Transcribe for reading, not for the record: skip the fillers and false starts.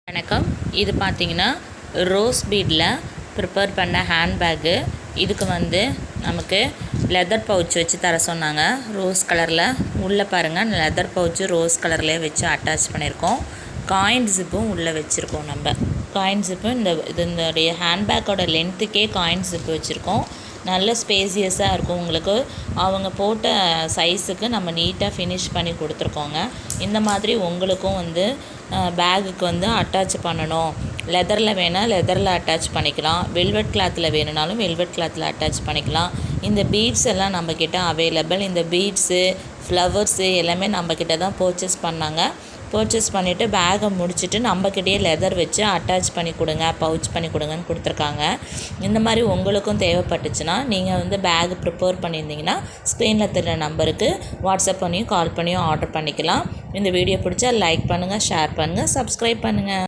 வணக்கம். இது பார்த்தீங்கன்னா ரோஸ் பீடில் ப்ரிப்பேர் பண்ண ஹேண்ட்பேக்கு. இதுக்கு நமக்கு லெதர் பவுச் வச்சு தர சொன்னாங்க. ரோஸ் கலரில் உள்ளே பாருங்கள், லெதர் பவுச்சு ரோஸ் கலர்லேயே வச்சு அட்டாச் பண்ணியிருக்கோம். காயின் ஜிப்பும் உள்ளே வச்சுருக்கோம். நம்ம காயின் ஜிப்பு இதனுடைய ஹேண்ட்பேக்கோட லென்த்துக்கே காயின் ஜிப்பு வச்சுருக்கோம். நல்ல ஸ்பேசியஸாக இருக்கும். உங்களுக்கு அவங்க போட்ட சைஸுக்கு நம்ம நீட்டாக ஃபினிஷ் பண்ணி கொடுத்துருக்கோங்க. இந்த மாதிரி உங்களுக்கும் பேகுக்கு அட்டாச் பண்ணணும், லெதரில் வேணால் லெதரில் அட்டாச் பண்ணிக்கலாம், வெல்வெட் கிளாத்தில் வேணுனாலும் வெல்வெட் கிளாத்தில் அட்டாச் பண்ணிக்கலாம். இந்த பீட்ஸ் எல்லாம் நம்மக்கிட்ட அவைலபிள். இந்த பீட்ஸு, ஃப்ளவர்ஸு எல்லாமே நம்மக்கிட்ட தான் பர்ச்சேஸ் பண்ணாங்க. பர்ச்சேஸ் பண்ணிவிட்டு பேகை முடிச்சுட்டு நம்மக்கிட்டேயே லெதர் வச்சு அட்டாச் பண்ணி கொடுங்க, பவுச் பண்ணி கொடுங்கன்னு கொடுத்துருக்காங்க. இந்த மாதிரி உங்களுக்கும் தேவைப்பட்டுச்சுன்னா நீங்கள் பேக் ப்ரிப்பேர் பண்ணியிருந்தீங்கன்னா ஸ்க்ரீனில் தெரிகிற நம்பருக்கு வாட்ஸ்அப் பண்ணியும் கால் பண்ணியும் ஆர்டர் பண்ணிக்கலாம். இந்த வீடியோ பிடிச்சா லைக் பண்ணுங்கள், ஷேர் பண்ணுங்கள், சப்ஸ்கிரைப் பண்ணுங்கள்.